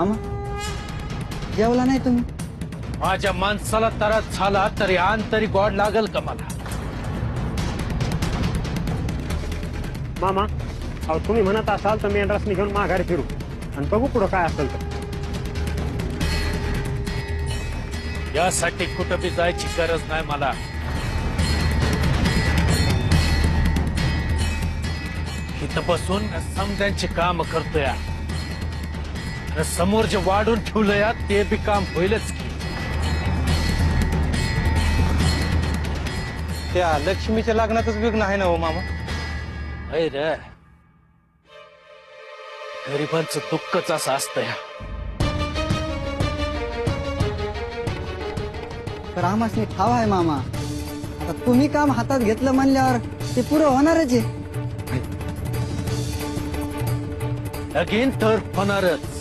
मामा जेवला नाही तुम्ही? माझ्या माणसाला त्रास झाला तरी तरी गोड लागल का मला? मामा अहो तुम्ही म्हणत असाल तर मी रसनी घेऊन माघारी फिरू आणि बघू पुढं काय असेल तर. यासाठी कुठं बी जायची गरज नाही मला. इथं बसून समजांची काम करतोय. समोर जे वाढून ठेवलंय ते बी काम होईलच की. त्या लक्ष्मीच्या लग्नातच विघ्न आहे ना हो मामा. अय रे, गरिबांचं दुःखच असं असतंय. तर आम्हाला ठाव आहे मामा. आता तुम्ही काम हातात घेतलं म्हणल्यावर ते पुरं होणारच आहे. लगीन तर होणारच.